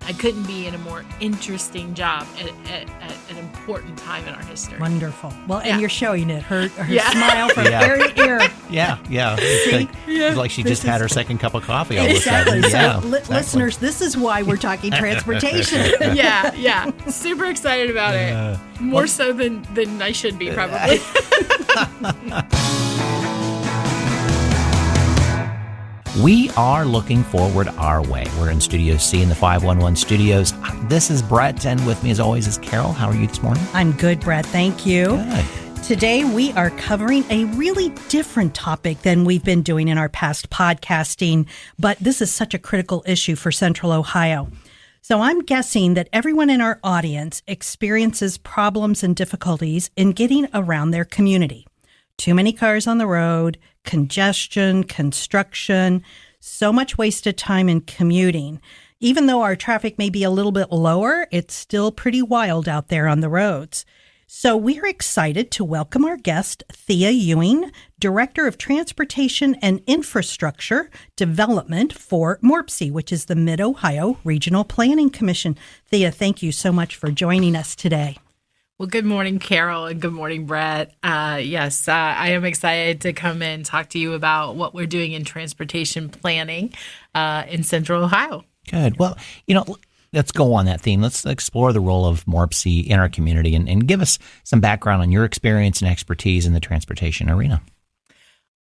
I couldn't be in a more interesting job at an important time in our history. Wonderful. Well, and you're showing it. Her smile from Yeah. ear to ear. Yeah. See? It's like she just had her second cup of coffee all Exactly. of a sudden. So, Exactly. listeners, this is why we're talking transportation. Yeah. Super excited about it. More so than I should be, probably. We are looking forward our way. We're in Studio C in the 511 studios. This is Brett, and with me as always is Carol. How are you this morning? I'm good, Brett. Thank you. Good. Today, we are covering a really different topic than we've been doing in our past podcasting, but this is such a critical issue for Central Ohio. So I'm guessing that everyone in our audience experiences problems and difficulties in getting around their community. Too many cars on the road, congestion, construction, so much wasted time in commuting. Even though our traffic may be a little bit lower, it's still pretty wild out there on the roads. So we're excited to welcome our guest, Thea Ewing, Director of Transportation and Infrastructure Development for MORPC, which is the Mid-Ohio Regional Planning Commission. Thea, thank you so much for joining us today. Well, good morning, Carol, and good morning, Brett. I am excited to come and talk to you about what we're doing in transportation planning in Central Ohio. Good. Well, let's go on that theme. Let's explore the role of MORPC in our community and give us some background on your experience and expertise in the transportation arena.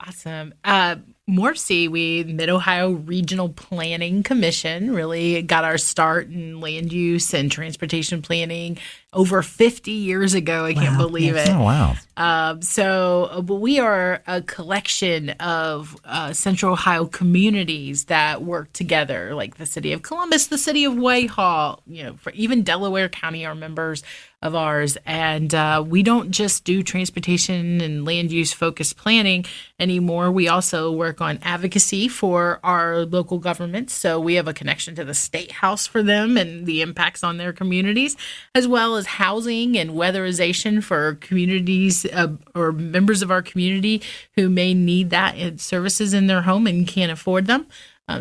Awesome. MORPC, Mid-Ohio Regional Planning Commission, really got our start in land use and transportation planning over 50 years ago. I can't believe it. Oh, wow. But we are a collection of Central Ohio communities that work together, like the city of Columbus, the city of Whitehall, for even Delaware County are members of ours. And we don't just do transportation and land use focused planning anymore. We also work on advocacy for our local governments. So we have a connection to the State House for them and the impacts on their communities, as well as housing and weatherization for communities or members of our community who may need that services in their home and can't afford them.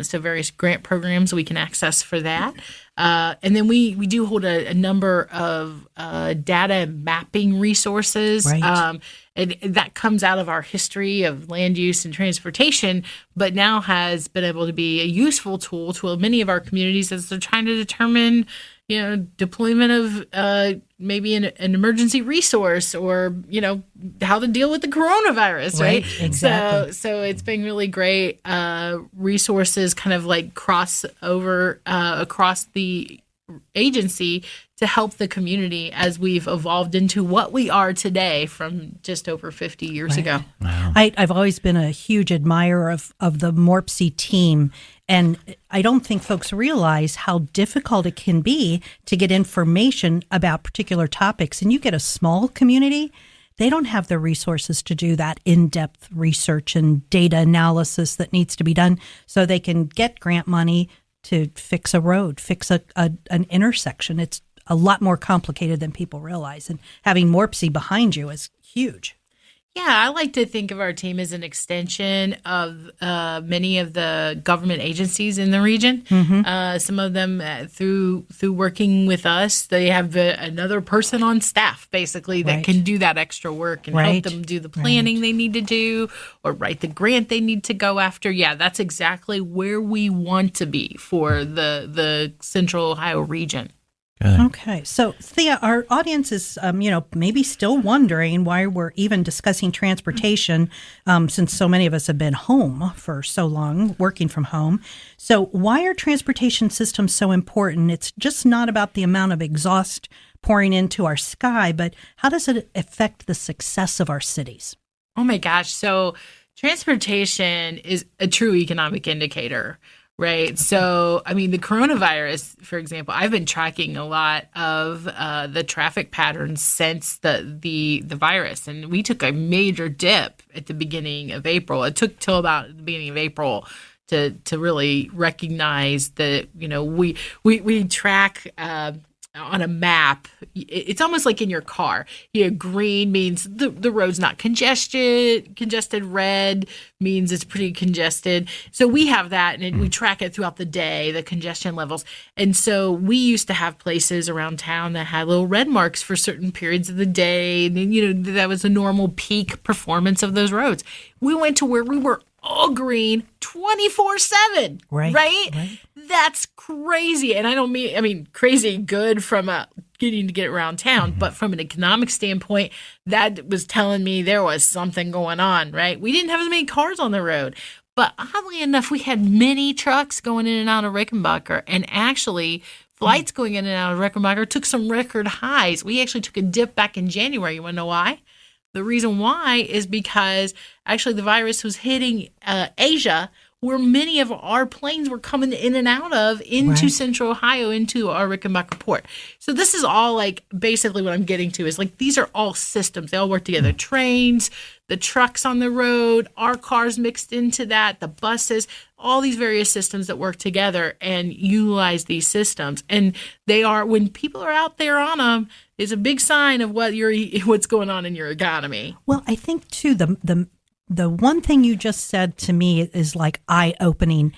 So various grant programs we can access for that. And then we do hold a number of data mapping resources. Right. And that comes out of our history of land use and transportation, but now has been able to be a useful tool to many of our communities as they're trying to determine, deployment of maybe an emergency resource or, how to deal with the coronavirus, right? Exactly. So it's been really great resources kind of like cross over across the agency to help the community as we've evolved into what we are today from just over 50 years ago. Wow. I've always been a huge admirer of the MORPC team, and I don't think folks realize how difficult it can be to get information about particular topics. And you get a small community, they don't have the resources to do that in-depth research and data analysis that needs to be done so they can get grant money to fix a road, fix an intersection. It's a lot more complicated than people realize. And having MORPC behind you is huge. Yeah, I like to think of our team as an extension of many of the government agencies in the region. Mm-hmm. Some of them through working with us, they have another person on staff basically that can do that extra work and help them do the planning they need to do or write the grant they need to go after. Yeah, that's exactly where we want to be for the Central Ohio region. Good. Okay. So, Thea, our audience is, maybe still wondering why we're even discussing transportation since so many of us have been home for so long, working from home. So why are transportation systems so important? It's just not about the amount of exhaust pouring into our sky, but how does it affect the success of our cities? Oh, my gosh. So transportation is a true economic indicator. Right. So, the coronavirus, for example, I've been tracking a lot of the traffic patterns since the virus, and we took a major dip at the beginning of April. It took till about the beginning of April to really recognize that, we track on a map, it's almost like in your car. Green means the road's not congested. Red means it's pretty congested. So we have that, and we track it throughout the day, the congestion levels. And so we used to have places around town that had little red marks for certain periods of the day. And, that was a normal peak performance of those roads. We went to where we were all green 24/7. Right? That's crazy. And I mean crazy good from getting to get around town, but from an economic standpoint, that was telling me there was something going on, right? We didn't have as many cars on the road, but oddly enough, we had many trucks going in and out of Rickenbacker, and actually flights going in and out of Rickenbacker took some record highs. We actually took a dip back in January. You want to know why? The reason why is because actually the virus was hitting Asia, where many of our planes were coming in and out of into Central Ohio, into our Rickenbacker port. So this is all like basically what I'm getting to is like these are all systems. They all work together. Trains, the trucks on the road, our cars mixed into that, the buses, all these various systems that work together and utilize these systems. And they are, when people are out there on them, is a big sign of what's going on in your economy. Well, I think too, the one thing you just said to me is like eye-opening.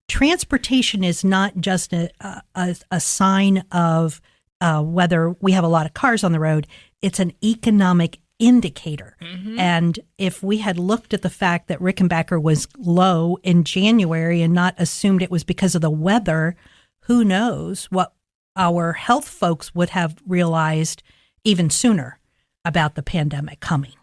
Transportation is not just a sign of whether we have a lot of cars on the road. It's an economic indicator. Mm-hmm. And if we had looked at the fact that Rickenbacker was low in January and not assumed it was because of the weather, who knows what our health folks would have realized even sooner about the pandemic coming.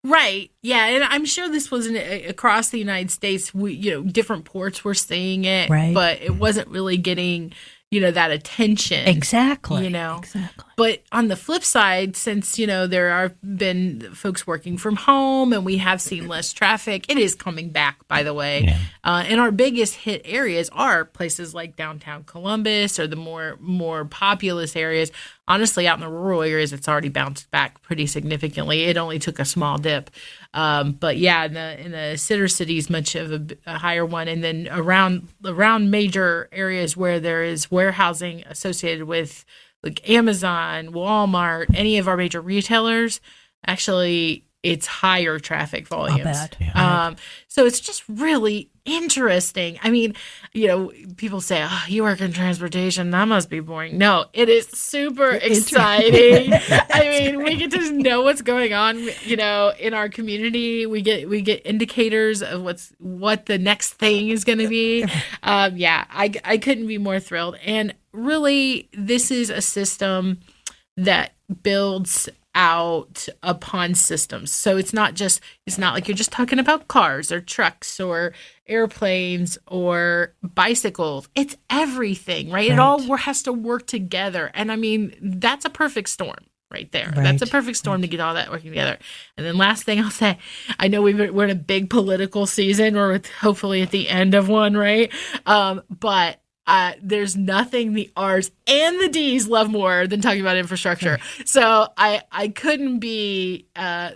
Right. Yeah. And I'm sure this wasn't across the United States. Different ports were seeing it, but it wasn't really getting, that attention. Exactly. Exactly. But on the flip side, since, there have been folks working from home and we have seen less traffic, it is coming back, by the way. Yeah. And our biggest hit areas are places like downtown Columbus or the more populous areas. Honestly, out in the rural areas, it's already bounced back pretty significantly. It only took a small dip. But yeah, in the sitter cities, much of a higher one. And then around major areas where there is warehousing associated with like Amazon, Walmart, any of our major retailers, actually it's higher traffic volumes. I'll bet. Yeah. So it's just really interesting. I mean, people say, "Oh, you work in transportation, that must be boring." No, it is super exciting. I mean, we get to know what's going on, in our community. We get indicators of what the next thing is going to be. I couldn't be more thrilled. And really, this is a system that builds out upon systems. So it's not like you're just talking about cars or trucks or airplanes or bicycles. It's everything, right? It all has to work together. And I mean, that's a perfect storm right there. That's a perfect storm to get all that working together. And then last thing I'll say, I know we're in a big political season, or hopefully at the end of one, right? But there's nothing the R's and the D's love more than talking about infrastructure. So I couldn't be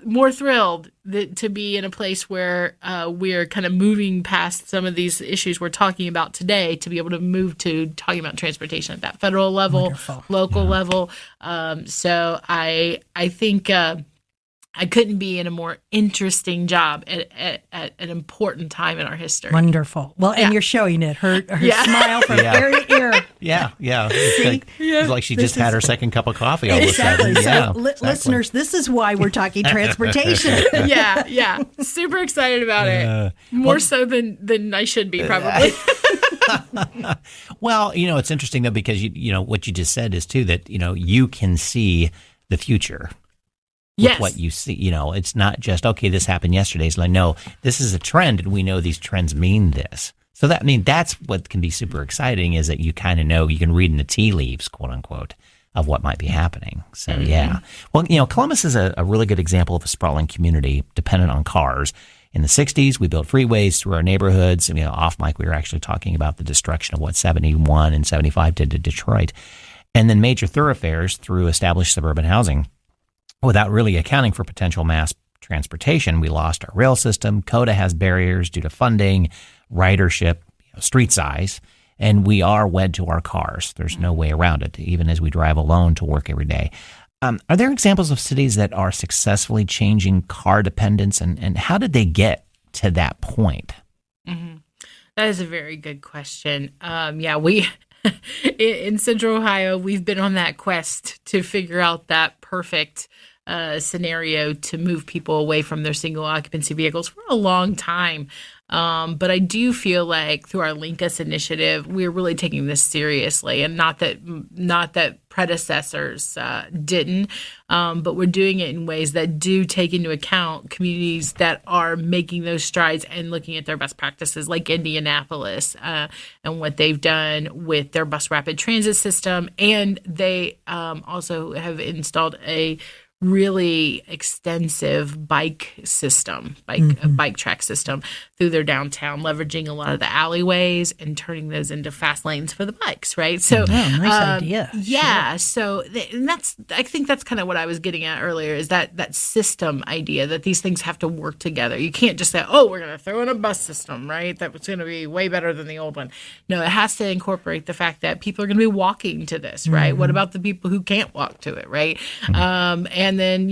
more thrilled to be in a place where we're kind of moving past some of these issues we're talking about today to be able to move to talking about transportation at that federal level, local level. So I think I couldn't be in a more interesting job at an important time in our history. Wonderful. Well, and you're showing it. Her smile from ear to ear. Yeah. It's like she just had her second cup of coffee all of a sudden. So, listeners, this is why we're talking transportation. Yeah. Super excited about it. More so than I should be, probably. Well, it's interesting, though, because, what you just said is, too, that, you can see the future. With what you see, it's not just, okay, this happened yesterday. It's like, no, this is a trend, and we know these trends mean this. So that's what can be super exciting, is that you kind of know, you can read in the tea leaves, quote unquote, of what might be happening. So, yeah. Well, Columbus is a really good example of a sprawling community dependent on cars. In the 60s, we built freeways through our neighborhoods. Off mic, we were actually talking about the destruction of what 71 and 75 did to Detroit. And then major thoroughfares through established suburban housing. Without really accounting for potential mass transportation, we lost our rail system. COTA has barriers due to funding, ridership, street size. and we are wed to our cars. There's no way around it, even as we drive alone to work every day. Are there examples of cities that are successfully changing car dependence, and how did they get to that point? Mm-hmm. That is a very good question. We in Central Ohio, we've been on that quest to figure out that perfect scenario to move people away from their single occupancy vehicles for a long time. But I do feel like through our Link Us initiative, we're really taking this seriously, and not that predecessors didn't, but we're doing it in ways that do take into account communities that are making those strides and looking at their best practices, like Indianapolis and what they've done with their bus rapid transit system. And they also have installed a really extensive bike track system through their downtown, leveraging a lot of the alleyways and turning those into fast lanes for the bikes, right? So, nice idea. Yeah. Sure. So, and I think that's kind of what I was getting at earlier, is that system idea that these things have to work together. You can't just say, oh, we're going to throw in a bus system, right? That's going to be way better than the old one. No, it has to incorporate the fact that people are going to be walking to this, right? Mm-hmm. What about the people who can't walk to it, right? Mm-hmm. And then,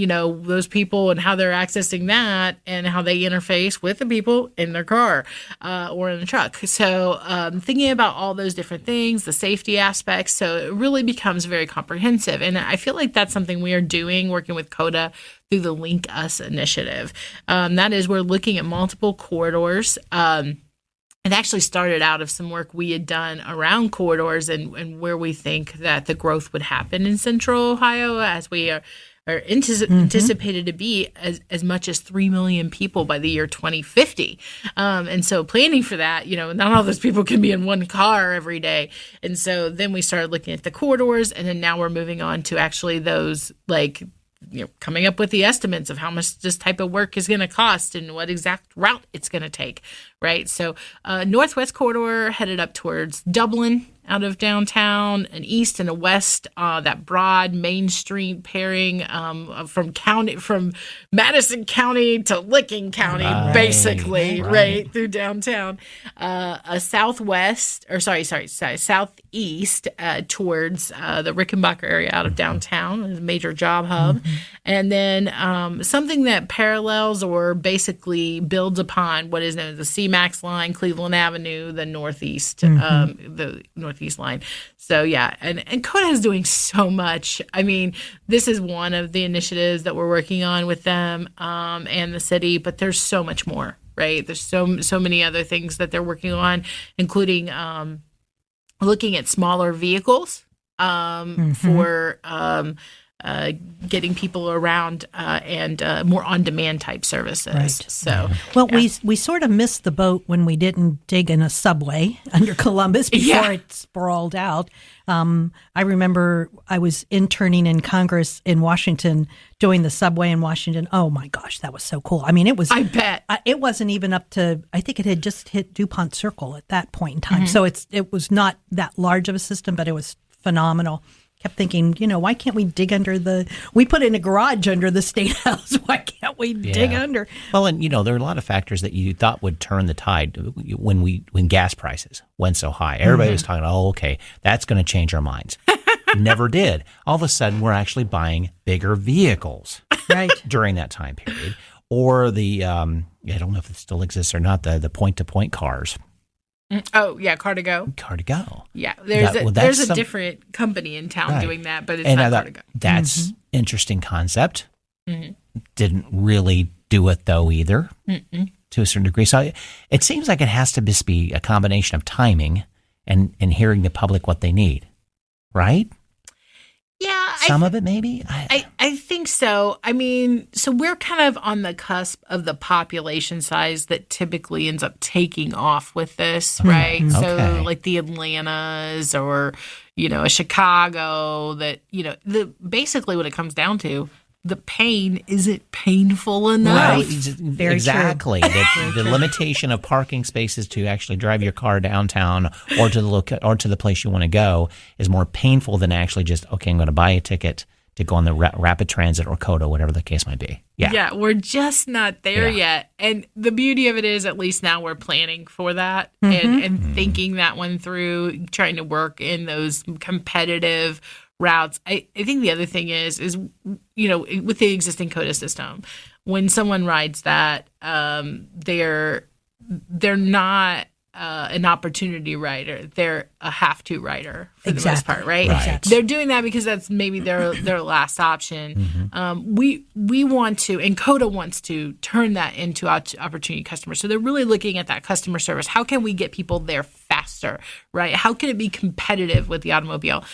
those people and how they're accessing that and how they interface with the people in their car or in the truck. So thinking about all those different things, the safety aspects, so it really becomes very comprehensive. And I feel like that's something we are doing, working with COTA through the Link Us initiative. That is, we're looking at multiple corridors. It actually started out of some work we had done around corridors and where we think that the growth would happen in Central Ohio, as we are anticipated to be as much as 3 million people by the year 2050. And so planning for that, not all those people can be in one car every day. And so then we started looking at the corridors, and then now we're moving on to actually those, coming up with the estimates of how much this type of work is going to cost and what exact route it's going to take, right? So Northwest Corridor headed up towards Dublin out of downtown, and east and a west, that broad Main Street pairing from Madison County to Licking County, basically, right through downtown. A southeast towards the Rickenbacker area out of downtown, a major job hub. Mm-hmm. And then something that parallels or basically builds upon what is known as the CMAX line, Cleveland Avenue, the northeast, northeast line. So yeah, and COTA is doing so much. I mean, this is one of the initiatives that we're working on with them and the city, but there's so much more, right? There's so many other things that they're working on, including looking at smaller vehicles for getting people around and more on-demand type services. Right. So, well, we sort of missed the boat when we didn't dig in a subway under Columbus before it sprawled out. I remember I was interning in Congress in Washington doing the subway in Washington. Oh my gosh, that was so cool. I mean, it was. I bet it wasn't even up to. I think it had just hit DuPont Circle at that point in time. Mm-hmm. So it was not that large of a system, but it was phenomenal. Kept thinking, why can't we dig under we put in a garage under the State House. Why can't we dig under? Well, and there are a lot of factors that you thought would turn the tide when gas prices went so high. Everybody was talking, okay, that's going to change our minds. Never did. All of a sudden, we're actually buying bigger vehicles during that time period. Or the, I don't know if it still exists or not, the point-to-point cars. Oh, yeah, Car2Go. Car2Go. Yeah, there's a different company in town doing that, but it's not Car2Go. That's interesting concept. Mm-hmm. Didn't really do it, though, either, to a certain degree. So it seems like it has to just be a combination of timing and hearing the public what they need, right? Yeah. Some of it, maybe? I think so. I mean, so we're kind of on the cusp of the population size that typically ends up taking off with this, right? Okay. So like the Atlantas or, a Chicago that, basically what it comes down to, the pain isn't painful enough. Right, exactly. The limitation of parking spaces to actually drive your car downtown or to the place you want to go is more painful than actually just, okay, I'm going to buy a ticket to go on the rapid transit or COTA, whatever the case might be. Yeah, we're just not there Yeah. yet. And the beauty of it is, at least now we're planning for that and thinking that one through, trying to work in those competitive routes. I think the other thing is, with the existing COTA system, when someone rides that, they're not an opportunity rider. They're a have-to rider for the most part, right? Exactly. They're doing that because that's maybe their last option. We want to, and COTA wants to turn that into opportunity customers. So they're really looking at that customer service. How can we get people there faster, right? How can it be competitive with the automobile?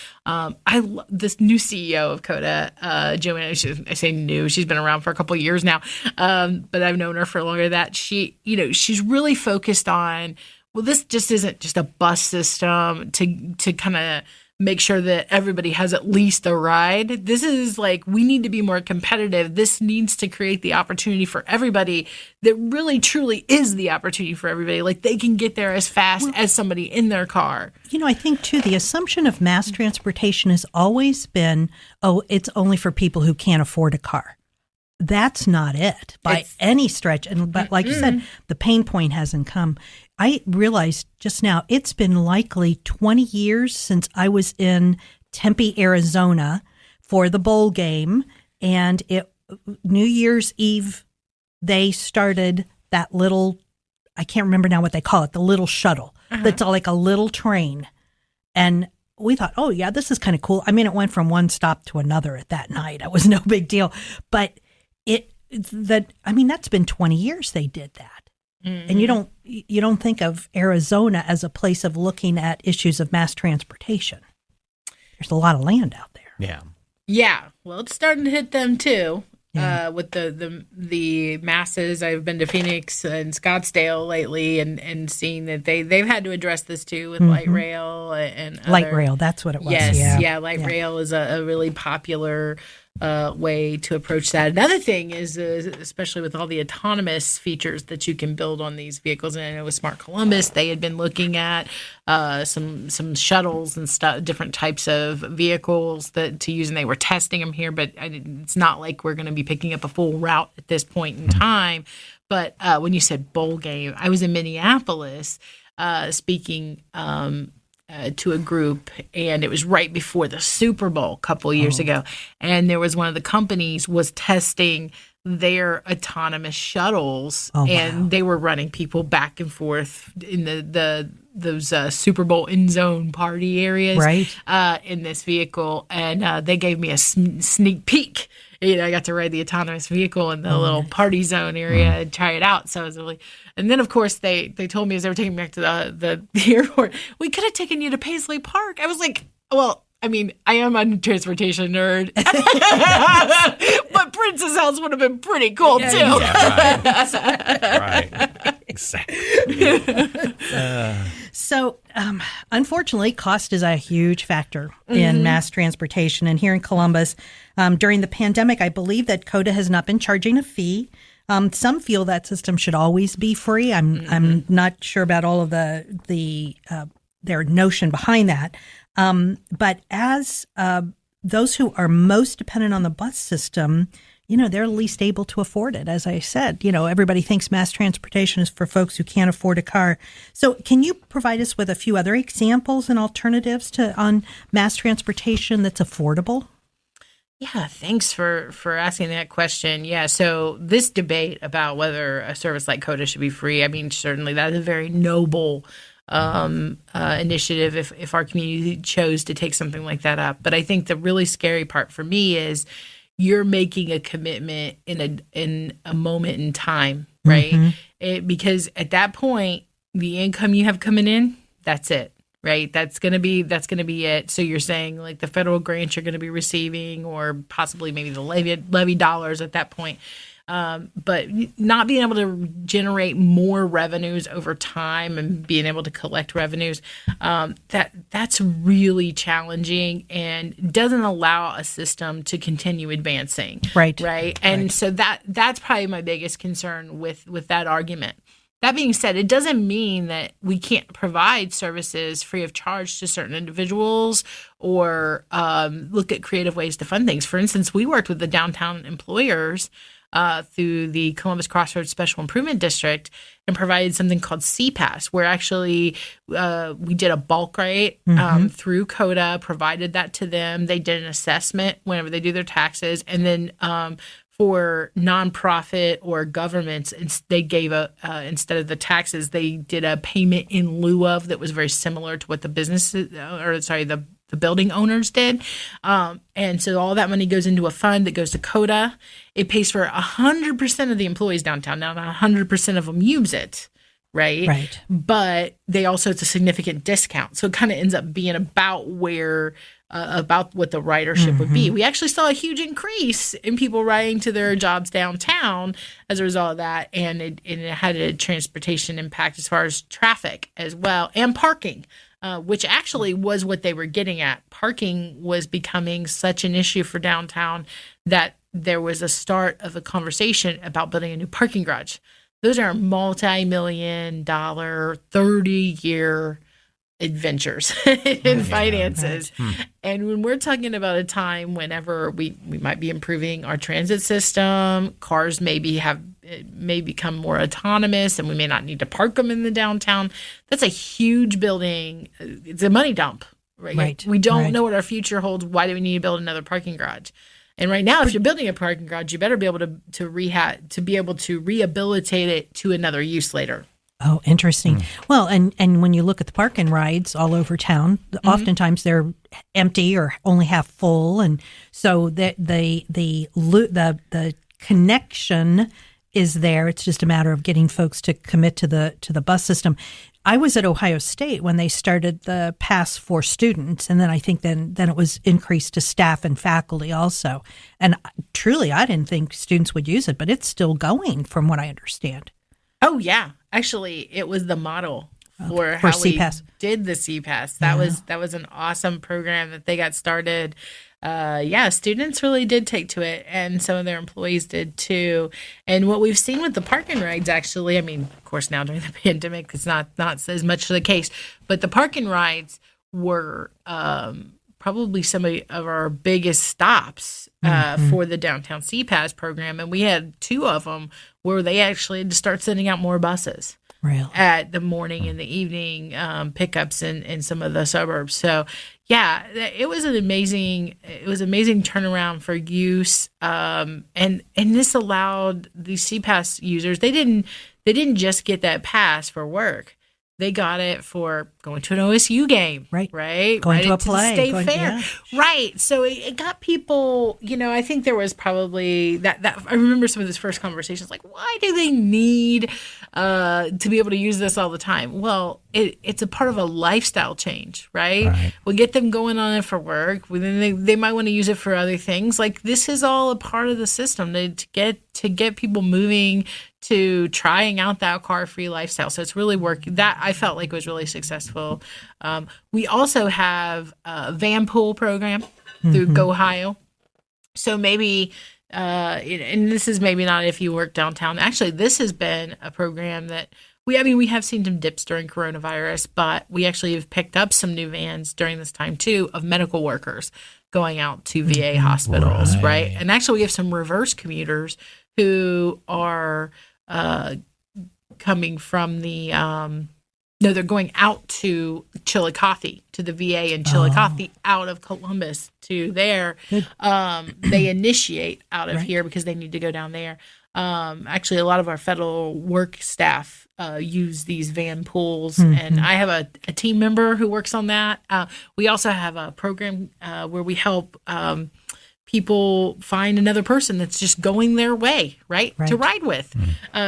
This new CEO of COTA, Joanna, I say new, she's been around for a couple of years now, but I've known her for longer than that. She's really focused on, well, this just isn't just a bus system to kind of make sure that everybody has at least a ride. This is like, we need to be more competitive. This needs to create the opportunity for everybody that really truly is the opportunity for everybody. Like, they can get there as fast as somebody in their car. I think, too, the assumption of mass transportation has always been, it's only for people who can't afford a car. That's not it by any stretch. But like you said, the pain point hasn't come. I realized just now it's been likely 20 years since I was in Tempe, Arizona for the bowl game. And New Year's Eve, they started that little, I can't remember now what they call it, the little shuttle. That's like a little train. And we thought, oh, yeah, this is kind of cool. I mean, it went from one stop to another at that night. It was no big deal. But that's been 20 years they did that. And you don't think of Arizona as a place of looking at issues of mass transportation. There's a lot of land out there. Yeah. Yeah. Well, it's starting to hit them too. With the masses. I've been to Phoenix and Scottsdale lately and seeing that they've had to address this too with light rail and light rail. That's what it was. Yes. Yeah. Light rail is a really popular way to approach that. Another thing is, especially with all the autonomous features that you can build on these vehicles, and I know with Smart Columbus, they had been looking at some shuttles and stuff, different types of vehicles to use, and they were testing them here. But it's not like we're going to be picking up a full route at this point in time. But when you said bowl game, I was in Minneapolis speaking to a group, and it was right before the Super Bowl a couple of years ago, and there was one of the companies was testing their autonomous shuttles, and they were running people back and forth in those Super Bowl end zone party areas, right? In this vehicle, and they gave me a sneak peek. I got to ride the autonomous vehicle in the little party zone area and try it out. So it was really, and then of course they told me as they were taking me back to the airport, we could have taken you to Paisley Park. I was like, well, I mean, I am a transportation nerd, but Prince's house would have been pretty cool too. Yeah, right. Exactly. So, unfortunately, cost is a huge factor in mass transportation. And here in Columbus, during the pandemic, I believe that COTA has not been charging a fee. Some feel that system should always be free. I'm not sure about all of their notion behind that. But as those who are most dependent on the bus system, they're least able to afford it. As I said, everybody thinks mass transportation is for folks who can't afford a car. So can you provide us with a few other examples and alternatives on mass transportation that's affordable? Yeah, thanks for asking that question. Yeah, so this debate about whether a service like COTA should be free, I mean, certainly that is a very noble initiative if our community chose to take something like that up. But I think the really scary part for me is you're making a commitment in a moment in time, right? Because at that point, the income you have coming in, that's it, right? That's gonna be it. So you're saying like the federal grants you're going to be receiving, or possibly maybe the levy dollars at that point. But not being able to generate more revenues over time and being able to collect revenues, that's really challenging and doesn't allow a system to continue advancing. Right. And so that's probably my biggest concern with that argument. That being said, it doesn't mean that we can't provide services free of charge to certain individuals or look at creative ways to fund things. For instance, we worked with the downtown employers through the Columbus Crossroads Special Improvement District and provided something called CPAS, where actually we did a bulk rate through COTA, provided that to them. They did an assessment whenever they do their taxes, and then for nonprofit or governments, they gave instead of the taxes, they did a payment in lieu of that was very similar to what the the building owners did. And so all that money goes into a fund that goes to COTA. It pays for 100% of the employees downtown. Now, not 100% of them use it, right? Right. But it's a significant discount. So it kind of ends up being about about what the ridership would be. We actually saw a huge increase in people riding to their jobs downtown as a result of that. And it had a transportation impact as far as traffic as well, and parking. Which actually was what they were getting at. Parking was becoming such an issue for downtown that there was a start of a conversation about building a new parking garage. Those are multi-million-dollar, 30-year adventures in finances. And when we're talking about a time whenever we might be improving our transit system, cars may become more autonomous and we may not need to park them in the downtown. That's a huge building. It's a money dump, right? We don't know what our future holds. Why do we need to build another parking garage? And right now, if you're building a parking garage, you better be able to rehabilitate it to another use later. Oh, interesting. Well, and when you look at the park and rides all over town, oftentimes they're empty or only half full, and so the connection is there. It's just a matter of getting folks to commit to the bus system. I was at Ohio State when they started the pass for students, and then I think then it was increased to staff and faculty also. And truly, I didn't think students would use it, but it's still going, from what I understand. Oh, yeah. Actually, it was the model for how CPAS. We did the CPAS. That was an awesome program that they got started. Students really did take to it, and some of their employees did too. And what we've seen with the park and rides, actually, I mean, of course, now during the pandemic, it's not as much the case, but the park and rides were probably some of our biggest stops for the downtown CPAS program. And we had 2 of them where they actually had to start sending out more buses at the morning and the evening pickups in some of the suburbs. So yeah, it was an amazing turnaround for use. And this allowed the CPAS users, they didn't just get that pass for work. They got it for going to an OSU game, right? Going to a play, the state fair, right? So it got people. I think there was probably that. I remember some of those first conversations, like, why do they need to be able to use this all the time? Well, it's a part of a lifestyle change, right? We'll get them going on it for work. Then they might want to use it for other things. Like, this is all a part of the system to get people moving, to trying out that car-free lifestyle. So it's really working. That I felt like was really successful. We also have a van pool program through GoHio. So maybe, and this is maybe not if you work downtown. Actually, this has been a program that we have seen some dips during coronavirus, but we actually have picked up some new vans during this time too of medical workers going out to VA hospitals, right? And actually, we have some reverse commuters who are coming from the they're going out to Chillicothe, to the VA in Chillicothe, out of Columbus to there. They initiate out of here because they need to go down there. Actually, a lot of our federal work staff use these van pools, and I have a team member who works on that. We also have a program where we help people find another person that's just going their way, right. to ride with.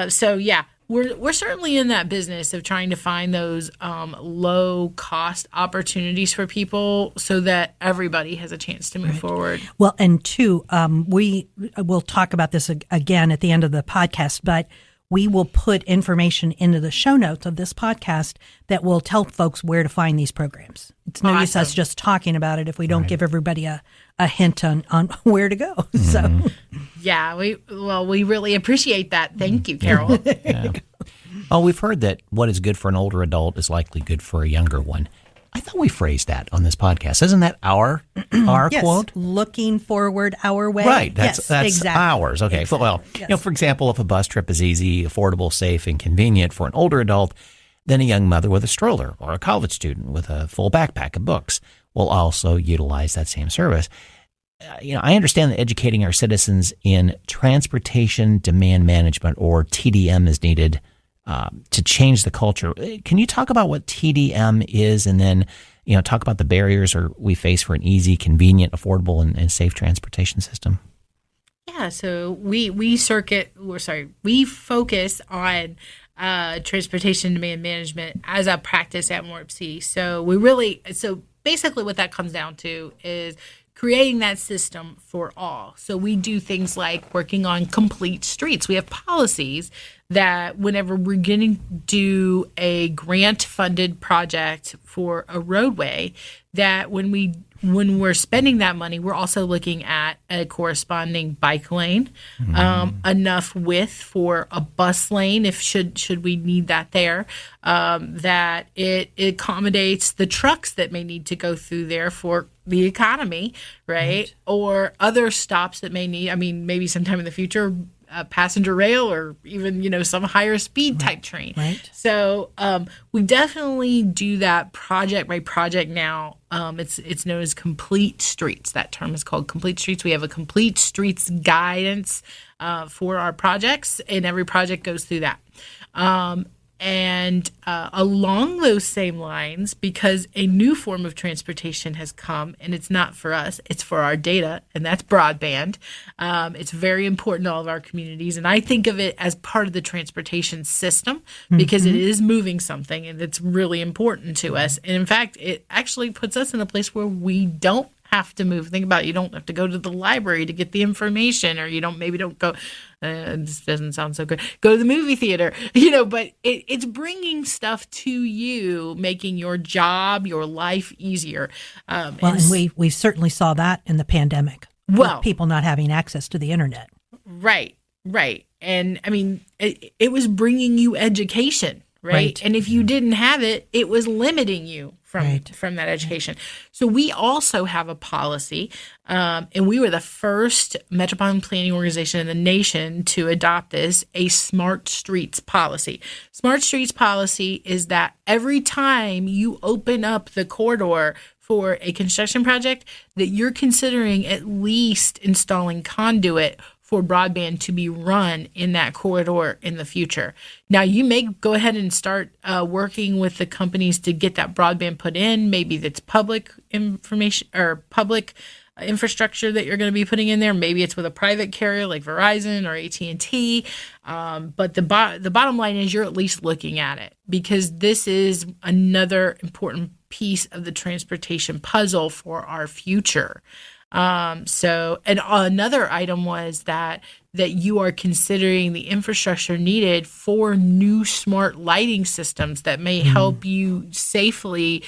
So yeah, we're certainly in that business of trying to find those low cost opportunities for people so that everybody has a chance to move forward. Well, and 2, we will talk about this again at the end of the podcast, but we will put information into the show notes of this podcast that will tell folks where to find these programs. It's no use us just talking about it if we don't give everybody a hint on where to go. So, yeah, we really appreciate that. Thank you, Carol. Well, we've heard that what is good for an older adult is likely good for a younger one. I thought we phrased that on this podcast. Isn't that our our Yes, quote? looking forward our way. Right. That's exactly. ours. Okay. Exactly. Well, Yes. for example, if a bus trip is easy, affordable, safe, and convenient for an older adult, then a young mother with a stroller or a college student with a full backpack of books will also utilize that same service. I understand that educating our citizens in transportation demand management, or TDM, is needed to change the culture. Can you talk about what TDM is, and then talk about the barriers we face for an easy, convenient, affordable, and safe transportation system? Yeah, so we focus on transportation demand management as a practice at MORPC. So basically what that comes down to is creating that system for all. So we do things like working on complete streets. We have policies that whenever we're going to do a grant-funded project for a roadway, that when we're spending that money, we're also looking at a corresponding bike lane, enough width for a bus lane if should we need that there, that it accommodates the trucks that may need to go through there for the economy, right? Or other stops that may need, maybe sometime in the future, passenger rail, or even some higher speed type train. Right. So we definitely do that project by project now. It's known as complete streets. That term is called complete streets. We have a complete streets guidance for our projects, and every project goes through that. And along those same lines, because a new form of transportation has come, and it's not for us, it's for our data, and that's broadband. It's very important to all of our communities, and I think of it as part of the transportation system because it is moving something, and it's really important to us. And in fact, it actually puts us in a place where we don't have to move. Think about it. You don't have to go to the library to get the information, or you don't go, this doesn't sound so good, go to the movie theater, but it's bringing stuff to you, making your job, your life easier. And we certainly saw that in the pandemic. Well, with people not having access to the internet. Right. And it was bringing you education, right? And if you didn't have it, it was limiting you from that education. So we also have a policy, and we were the first metropolitan planning organization in the nation to adopt this, a smart streets policy. Smart streets policy is that every time you open up the corridor for a construction project, that you're considering at least installing conduit for broadband to be run in that corridor in the future. Now, you may go ahead and start working with the companies to get that broadband put in. Maybe that's public information or public infrastructure that you're going to be putting in there. Maybe it's with a private carrier like Verizon or AT&T. But the bottom line is you're at least looking at it, because this is another important piece of the transportation puzzle for our future. So another item was that you are considering the infrastructure needed for new smart lighting systems that may help you safely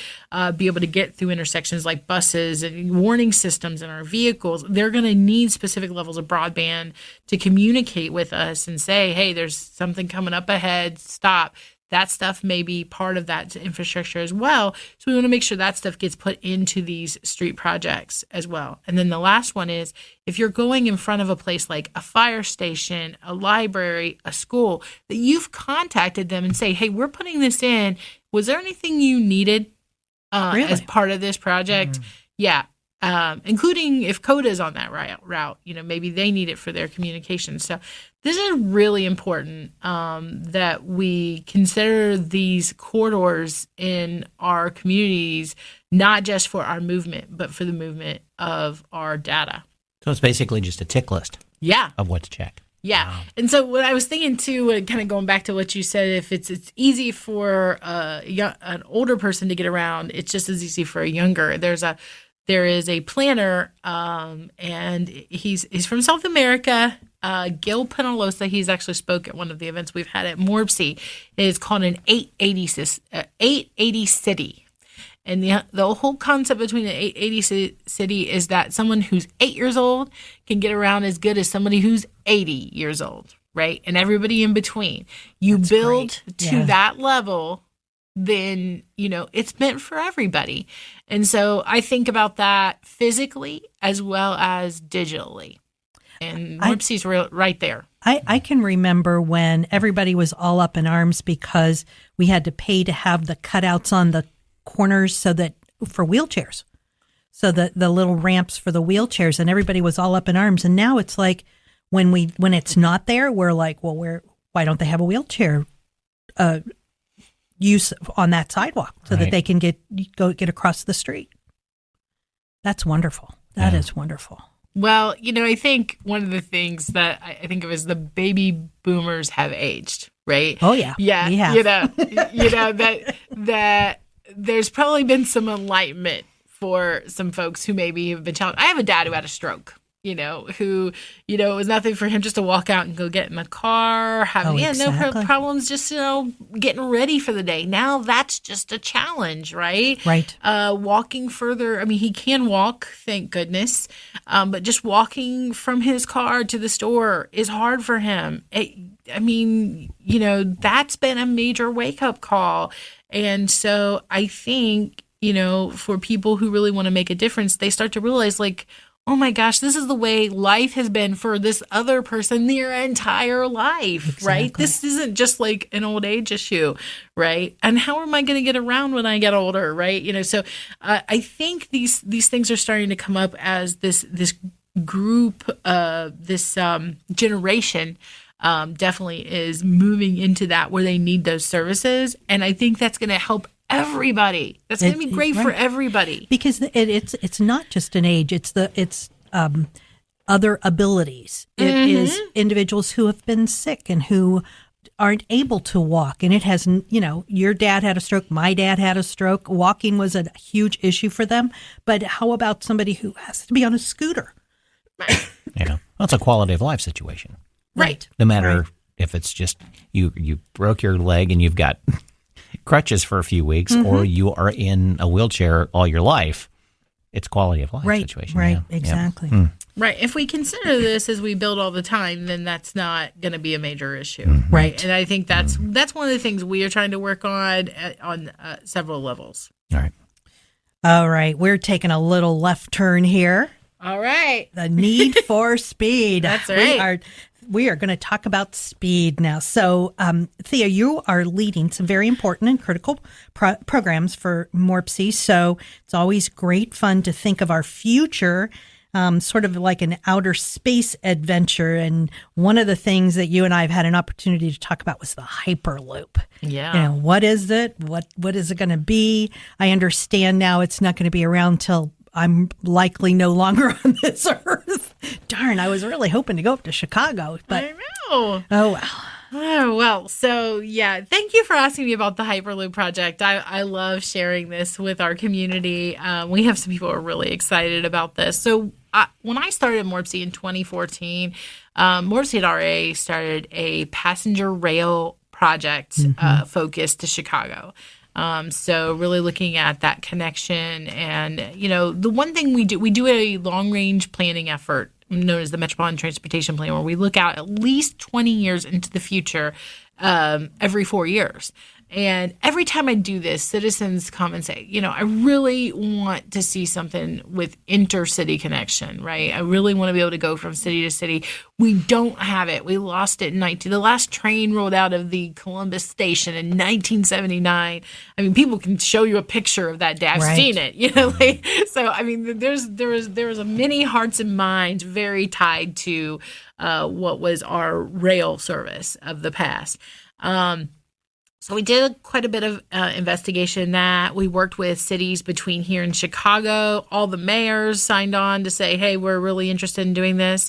be able to get through intersections like buses, and warning systems in our vehicles. They're going to need specific levels of broadband to communicate with us and say, hey, there's something coming up ahead, stop. That stuff may be part of that infrastructure as well. So we want to make sure that stuff gets put into these street projects as well. And then the last one is, if you're going in front of a place like a fire station, a library, a school, that you've contacted them and say, hey, we're putting this in. Was there anything you needed as part of this project? Yeah. Including if COTA is on that route, maybe they need it for their communication. So this is really important that we consider these corridors in our communities, not just for our movement, but for the movement of our data. So it's basically just a tick list of what to check. Yeah. Wow. And so what I was thinking too, kind of going back to what you said, if it's easy for an older person to get around, it's just as easy for a younger. There is a planner, and he's from South America, Gil Penalosa. He's actually spoke at one of the events we've had at MORPC. It is called an 880 city. And the whole concept between an 880 city is that someone who's 8 years old can get around as good as somebody who's 80 years old, right? And everybody in between. You build to that level then, it's meant for everybody. And so I think about that physically as well as digitally. And MORPC's right there. I can remember when everybody was all up in arms because we had to pay to have the cutouts on the corners for wheelchairs. So the little ramps for the wheelchairs, and everybody was all up in arms. And now it's like when it's not there, we're like, well, why don't they have a wheelchair use on that sidewalk so that they can get across the street? That's wonderful. That is wonderful. Well, I think one of the things that I think of is the baby boomers have aged, right? Oh yeah, yeah. We have. That there's probably been some enlightenment for some folks who maybe have been challenged. I have a dad who had a stroke, who, it was nothing for him just to walk out and go get in the car, having no problems, just, getting ready for the day. Now that's just a challenge, right? Right. Walking further. I mean, he can walk, thank goodness. But just walking from his car to the store is hard for him. That's been a major wake up call. And so I think, for people who really want to make a difference, they start to realize like, oh my gosh, this is the way life has been for this other person their entire life, exactly. Right? This isn't just like an old age issue, right? And how am I going to get around when I get older, right? So I think these things are starting to come up as this group, this generation definitely is moving into that where they need those services. And I think that's going to help everybody. That's going to be great for everybody. Because it's not just an age, it's other abilities. It is individuals who have been sick and who aren't able to walk. And it has, your dad had a stroke, my dad had a stroke. Walking was a huge issue for them. But how about somebody who has to be on a scooter? Well, it's a quality of life situation. Right. No matter if it's just you broke your leg and you've got crutches for a few weeks, or you are in a wheelchair all your life, it's quality of life situation. Right, exactly. Right. If we consider this as we build all the time, then that's not going to be a major issue, right? And I think that's one of the things we are trying to work on several levels. All right. We're taking a little left turn here. All right. The need for speed. That's right. We are going to talk about speed now. So, Thea, you are leading some very important and critical programs for MORPC. So it's always great fun to think of our future, sort of like an outer space adventure. And one of the things that you and I have had an opportunity to talk about was the Hyperloop. Yeah. What is it? What is it going to be? I understand now it's not going to be around till I'm likely no longer on this earth. Darn, I was really hoping to go up to Chicago. But I know. Oh, well. Oh, well. So, yeah, thank you for asking me about the Hyperloop project. I love sharing this with our community. We have some people who are really excited about this. So when I started MORPC in 2014, MORPC at RA started a passenger rail project focused to Chicago. So really looking at that connection and, the one thing we do a long range planning effort known as the Metropolitan Transportation Plan, where we look out at least 20 years into the future, every 4 years. And every time I do this, citizens come and say, I really want to see something with intercity connection, right? I really want to be able to go from city to city. We don't have it. We lost it in the last train rolled out of the Columbus station in 1979. I mean, people can show you a picture of that day. I've seen it, so, I mean, there was a many hearts and minds very tied to what was our rail service of the past. So we did quite a bit of investigation in that. We worked with cities between here and Chicago. All the mayors signed on to say, hey, we're really interested in doing this.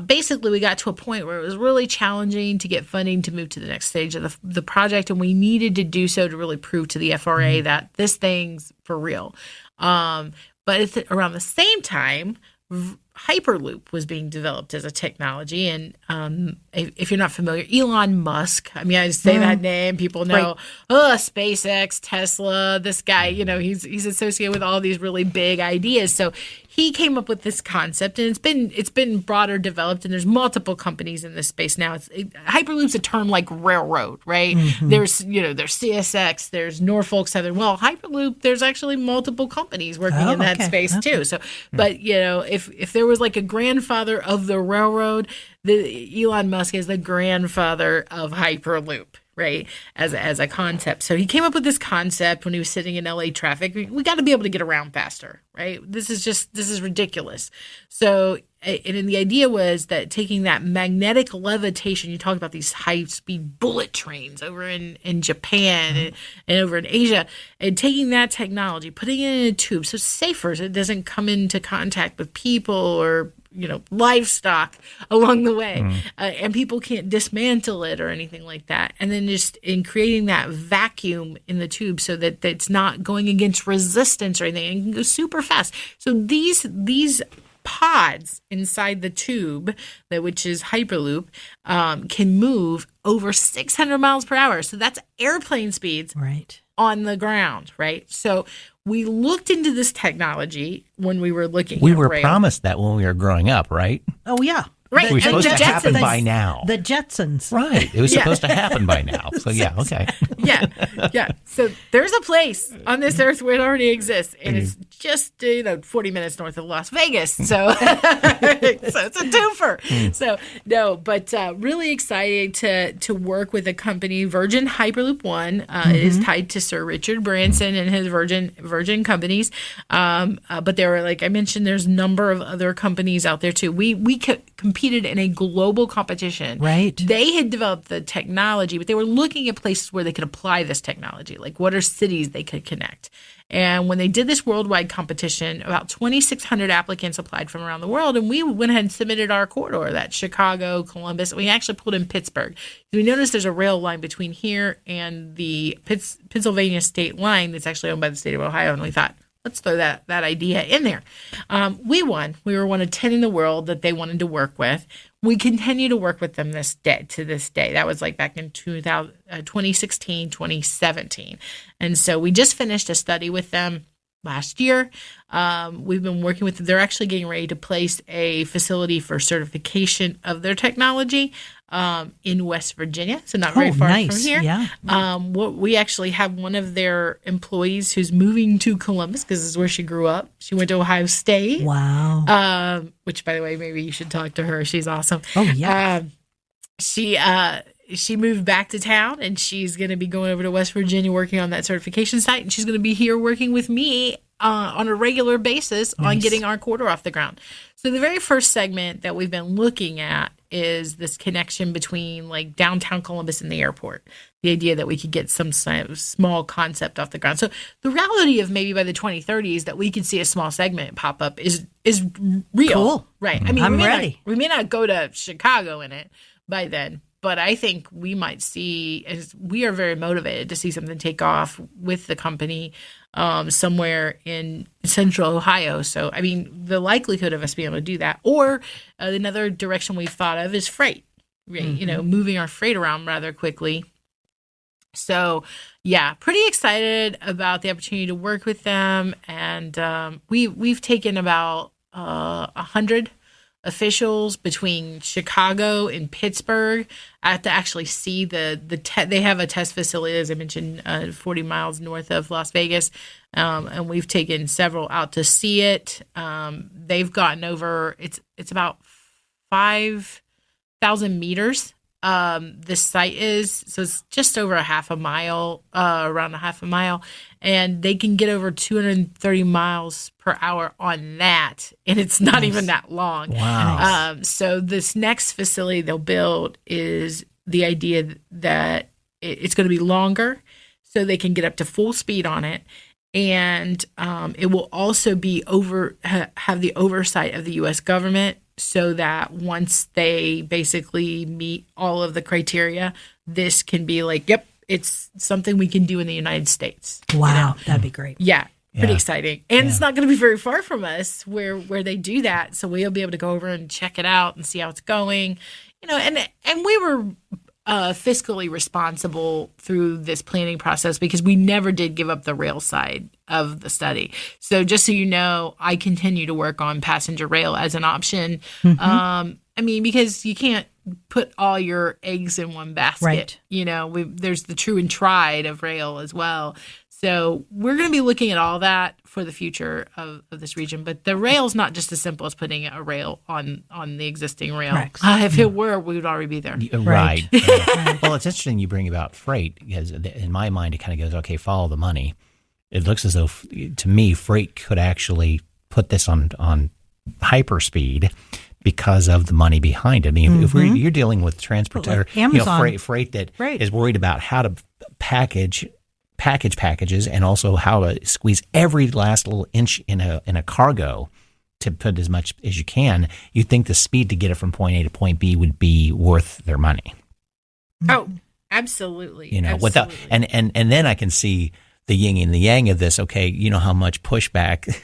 Basically, we got to a point where it was really challenging to get funding to move to the next stage of the project, and we needed to do so to really prove to the FRA that this thing's for real. But it's around the same time, Hyperloop was being developed as a technology. And if you're not familiar, Elon Musk, I mean, I say that name, people know, SpaceX, Tesla, this guy, he's associated with all these really big ideas. So he came up with this concept, and it's been broader developed, and there's multiple companies in this space now. Hyperloop's a term like railroad, right? There's CSX, there's Norfolk Southern. Well, Hyperloop, there's actually multiple companies working in that space too. So, but if there was like a grandfather of the railroad, the Elon Musk is the grandfather of Hyperloop. Right, as a concept. So he came up with this concept when he was sitting in LA traffic. We got to be able to get around faster, right? This is ridiculous. So, and the idea was that taking that magnetic levitation, you talk about these high-speed bullet trains over in Japan and over in Asia, and taking that technology, putting it in a tube so it's safer, so it doesn't come into contact with people or livestock along the way, and people can't dismantle it or anything like that. And then just in creating that vacuum in the tube so that it's not going against resistance or anything, and it can go super fast. So these pods inside the tube, which is Hyperloop, can move over 600 miles per hour. So that's airplane speeds on the ground, right? So we looked into this technology when we were looking We at were rail. promised that when we were growing up, right? Oh, yeah. Right. We're supposed to happen Jetsons. by now. The Jetsons. Right. It was supposed to happen by now. So, yeah, okay. Yeah. So there's a place on this earth where it already exists, and it's just 40 minutes north of Las Vegas. So, so it's a twofer. So no, but really excited to work with a company, Virgin Hyperloop One. It is tied to Sir Richard Branson and his Virgin companies. But there were, like I mentioned, there's a number of other companies out there too. We competed in a global competition. Right. They had developed the technology, but they were looking at places where they could apply this technology, like what are cities they could connect. And when they did this worldwide competition, about 2,600 applicants applied from around the world, and we went ahead and submitted our corridor, that Chicago, Columbus. We actually pulled in Pittsburgh. We noticed there's a rail line between here and the Pennsylvania state line that's actually owned by the state of Ohio, and we thought, let's throw that idea in there. We won. We were one of 10 in the world that they wanted to work with. We continue to work with them to this day. That was like back in 2016, 2017. And so we just finished a study with them last year. We've been working with them. They're actually getting ready to place a facility for certification of their technology in West Virginia, so not very far from here. Yeah. We actually have one of their employees who's moving to Columbus because this is where she grew up. She went to Ohio State. Wow. Which, by the way, maybe you should talk to her. She's awesome. Oh, yeah. She moved back to town, and she's going to be going over to West Virginia working on that certification site, and she's going to be here working with me on a regular basis on getting our corridor off the ground. So the very first segment that we've been looking at is this connection between like downtown Columbus and the airport. The idea that we could get some small concept off the ground. So the reality of maybe by the 2030s that we could see a small segment pop up is real. Cool. Right. I mean, I'm ready. We may not go to Chicago in it by then, but I think we might see, as we are very motivated to see something take off with the company somewhere in central Ohio. So, I mean, the likelihood of us being able to do that, or another direction we've thought of is freight, right? Moving our freight around rather quickly. So, yeah, pretty excited about the opportunity to work with them. And we've taken about 100 officials between Chicago and Pittsburgh to actually see they have a test facility, as I mentioned, 40 miles north of Las Vegas. And we've taken several out to see it. They've gotten over, it's about 5,000 meters. This site is, so it's just over around a half a mile, and they can get over 230 miles per hour on that, and it's not even that long. Wow. So this next facility they'll build is the idea that it's going to be longer, so they can get up to full speed on it. And it will also be have the oversight of the U.S. government, so that once they basically meet all of the criteria, this can be like, yep, it's something we can do in the United States. Wow, that'd be great. Yeah. pretty exciting. And it's not going to be very far from us where they do that. So we'll be able to go over and check it out and see how it's going. And we were fiscally responsible through this planning process because we never did give up the rail side of the study. So just so you know, I continue to work on passenger rail as an option. Because you can't put all your eggs in one basket. Right. There's the true and tried of rail as well. So we're going to be looking at all that for the future of this region. But the rail is not just as simple as putting a rail on the existing rail. If it were, we would already be there. Right. Well, it's interesting you bring about freight because in my mind, it kind of goes, okay, follow the money. It looks as though, to me, freight could actually put this on hyperspeed because of the money behind it. I mean, if you're dealing with freight that is worried about how to package packages and also how to squeeze every last little inch in a cargo to put as much as you can, you think the speed to get it from point A to point B would be worth their money. Oh, absolutely. Without and then I can see the yin and the yang of this. Okay, you know how much pushback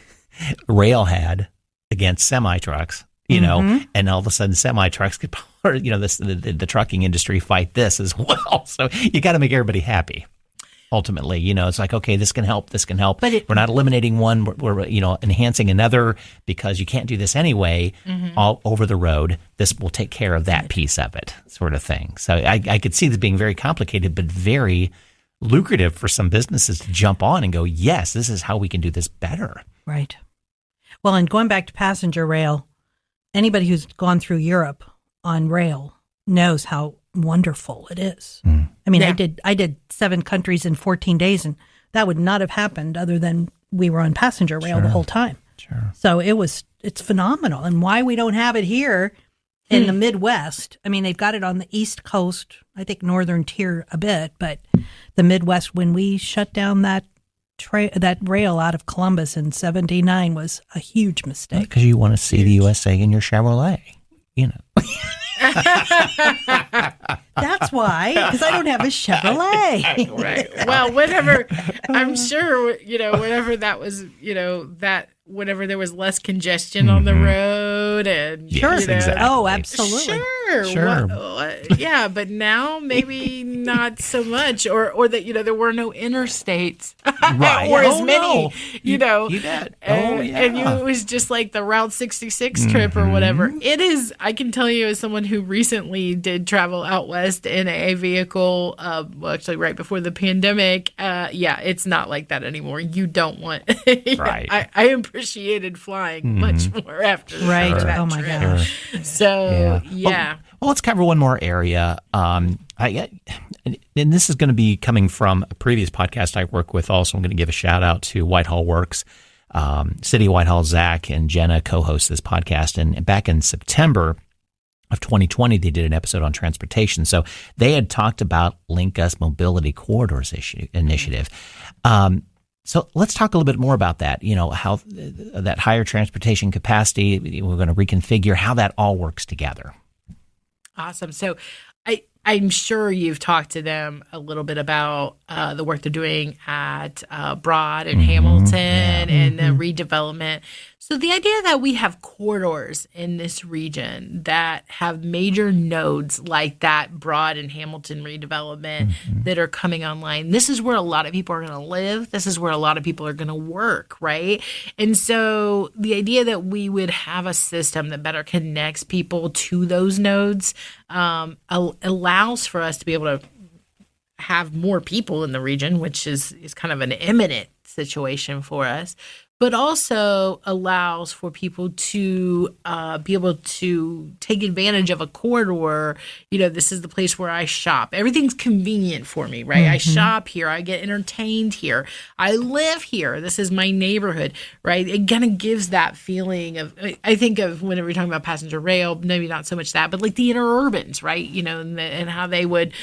rail had against semi trucks. And all of a sudden semi trucks could, the trucking industry fight this as well. So you got to make everybody happy. Ultimately, it's like, okay, this can help. But we're not eliminating one. We're enhancing another because you can't do this anyway all over the road. This will take care of that piece of it, sort of thing. So I could see this being very complicated, but very lucrative for some businesses to jump on and go, yes, this is how we can do this better. Right. Well, and going back to passenger rail, anybody who's gone through Europe on rail knows how wonderful it is. I mean, I did 7 countries in 14 days, and that would not have happened other than we were on passenger rail the whole time. Sure. So it's phenomenal. And why we don't have it here in the Midwest? I mean, they've got it on the East Coast, I think northern tier a bit, but the Midwest, when we shut down that rail out of Columbus in '79 was a huge mistake. Because you want to see the USA in your Chevrolet, That's why, because I don't have a Chevrolet. Right. Well, whenever, I'm sure, whenever that was, whenever there was less congestion on the road and exactly. Oh, absolutely. Sure. Yeah, but now maybe not so much, or that there were no interstates, right? Or as many, You bet. And it was just like the Route 66 trip or whatever. It is. I can tell you, as someone who recently did travel out west in a vehicle, actually right before the pandemic. It's not like that anymore. You don't want. Right. I appreciated flying much more after that oh my trip. gosh. So Well, let's cover one more area. And this is going to be coming from a previous podcast I work with. Also, I'm going to give a shout out to Whitehall Works, City of Whitehall. Zach and Jenna co-host this podcast, and back in September of 2020, they did an episode on transportation. So they had talked about Link Us Mobility Corridors initiative. So let's talk a little bit more about that, how that higher transportation capacity, we're going to reconfigure how that all works together. Awesome. So I'm sure you've talked to them a little bit about the work they're doing at Broad and Hamilton and the redevelopment. So the idea that we have corridors in this region that have major nodes like that Broad and Hamilton redevelopment that are coming online, this is where a lot of people are going to live. This is where a lot of people are going to work, right? And so the idea that we would have a system that better connects people to those nodes allows for us to be able to have more people in the region, which is kind of an imminent situation for us, but also allows for people to be able to take advantage of a corridor. This is the place where I shop. Everything's convenient for me, right? I shop here. I get entertained here. I live here. This is my neighborhood, right? It kind of gives that feeling of, I think of whenever you're talking about passenger rail, maybe not so much that, but like the interurbans, right? And how they would,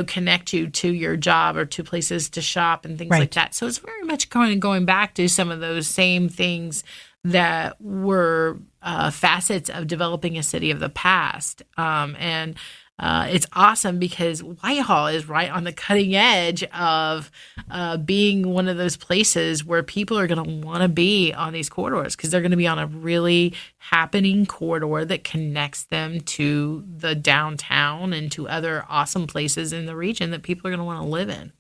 connect you to your job or to places to shop and things like that. So it's very much going back to some of those same things that were facets of developing a city of the past. And it's awesome because Whitehall is right on the cutting edge of being one of those places where people are going to want to be on these corridors because they're going to be on a really happening corridor that connects them to the downtown and to other awesome places in the region that people are going to want to live in.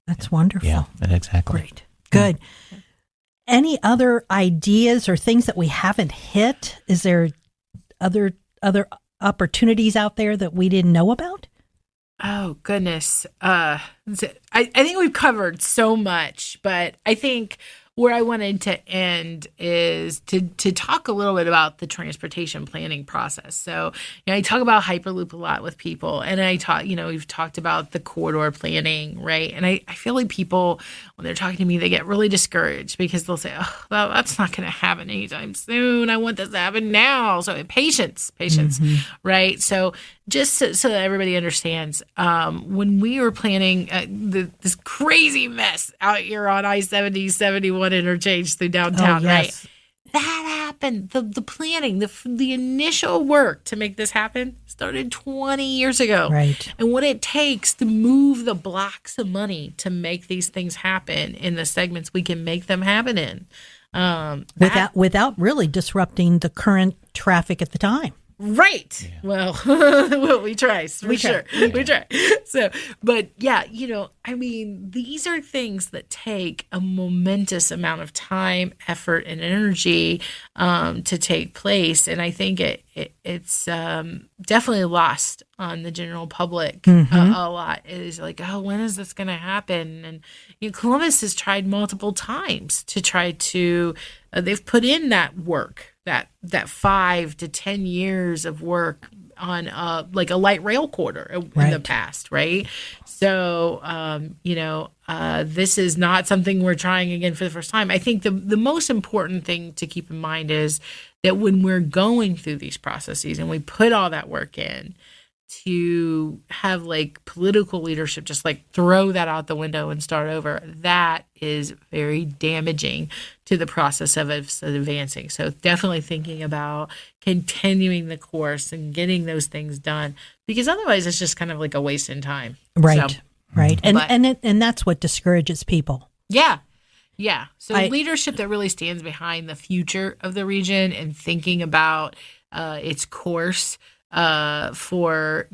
That's wonderful. Yeah, exactly. Great. Good. Any other ideas or things that we haven't hit? Is there other opportunities out there that we didn't know about? Oh, goodness. I think we've covered so much, but I think where I wanted to end is to talk a little bit about the transportation planning process. So, I talk about Hyperloop a lot with people, and we've talked about the corridor planning, right? And I feel like people, when they're talking to me, they get really discouraged because they'll say, oh, well, that's not going to happen anytime soon. I want this to happen now. So patience, right? So just so that everybody understands, when we were planning this crazy mess out here on I-70, 71 interchange through downtown, right? That happened. The planning, the initial work to make this happen started 20 years ago. Right. And what it takes to move the blocks of money to make these things happen in the segments we can make them happen in. Without really disrupting the current traffic at the time. Right. Yeah. Well, we try. We try. So, but yeah, these are things that take a momentous amount of time, effort, and energy to take place. And I think it's definitely lost on the general public a lot. It is like, oh, when is this going to happen? And Columbus has tried multiple times to try to, they've put in that work. That 5 to 10 years of work on like a light rail corridor in the past, right? So, this is not something we're trying again for the first time. I think the most important thing to keep in mind is that when we're going through these processes and we put all that work in, to have like political leadership just like throw that out the window and start over, that is very damaging to the process of advancing. So definitely thinking about continuing the course and getting those things done, because otherwise it's just kind of like a waste in time. Right. And that's what discourages people. Yeah. So leadership that really stands behind the future of the region and thinking about its course for,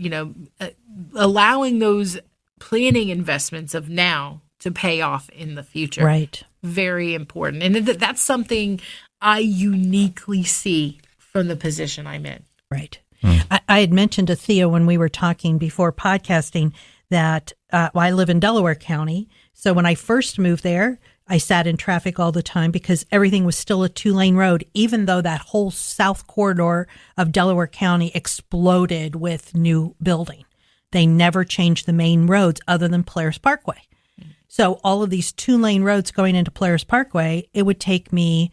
allowing those planning investments of now to pay off in the future. Right. Very important. And that's something I uniquely see from the position I'm in. Right. I had mentioned to Thea when we were talking before podcasting that I live in Delaware County. So when I first moved there, I sat in traffic all the time because everything was still a 2-lane road, even though that whole south corridor of Delaware County exploded with new building. They never changed the main roads other than Polaris Parkway. So all of these 2-lane roads going into Polaris Parkway, it would take me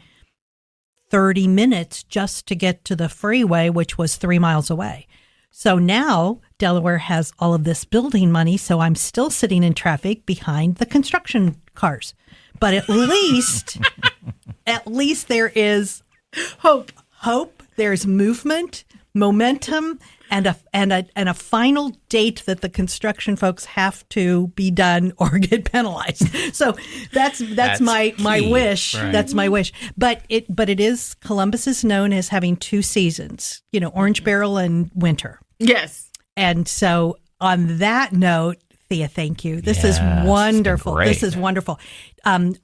30 minutes just to get to the freeway, which was 3 miles away. So now Delaware has all of this building money, so I'm still sitting in traffic behind the construction cars. But at least there is hope. There's movement, momentum, and a final date that the construction folks have to be done or get penalized. So that's my wish. Right. That's my wish. But it is, Columbus is known as having 2 seasons. Orange barrel and winter. Yes. And so on that note, Thea, thank you. This is wonderful. This is wonderful.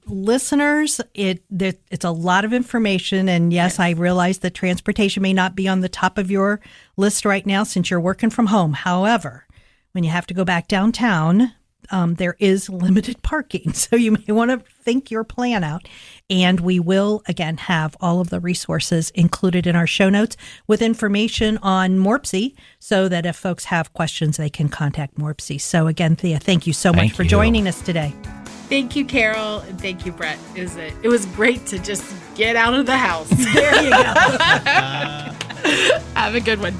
Listeners, it's a lot of information. And yes, I realize that transportation may not be on the top of your list right now since you're working from home. However, when you have to go back downtown, there is limited parking. So you may want to think your plan out. And we will, again, have all of the resources included in our show notes with information on MORPC so that if folks have questions, they can contact MORPC. So again, Thea, thank you so much for joining us today. Thank you, Carol. And thank you, Brett. It was great to just get out of the house. There you go. Have a good one.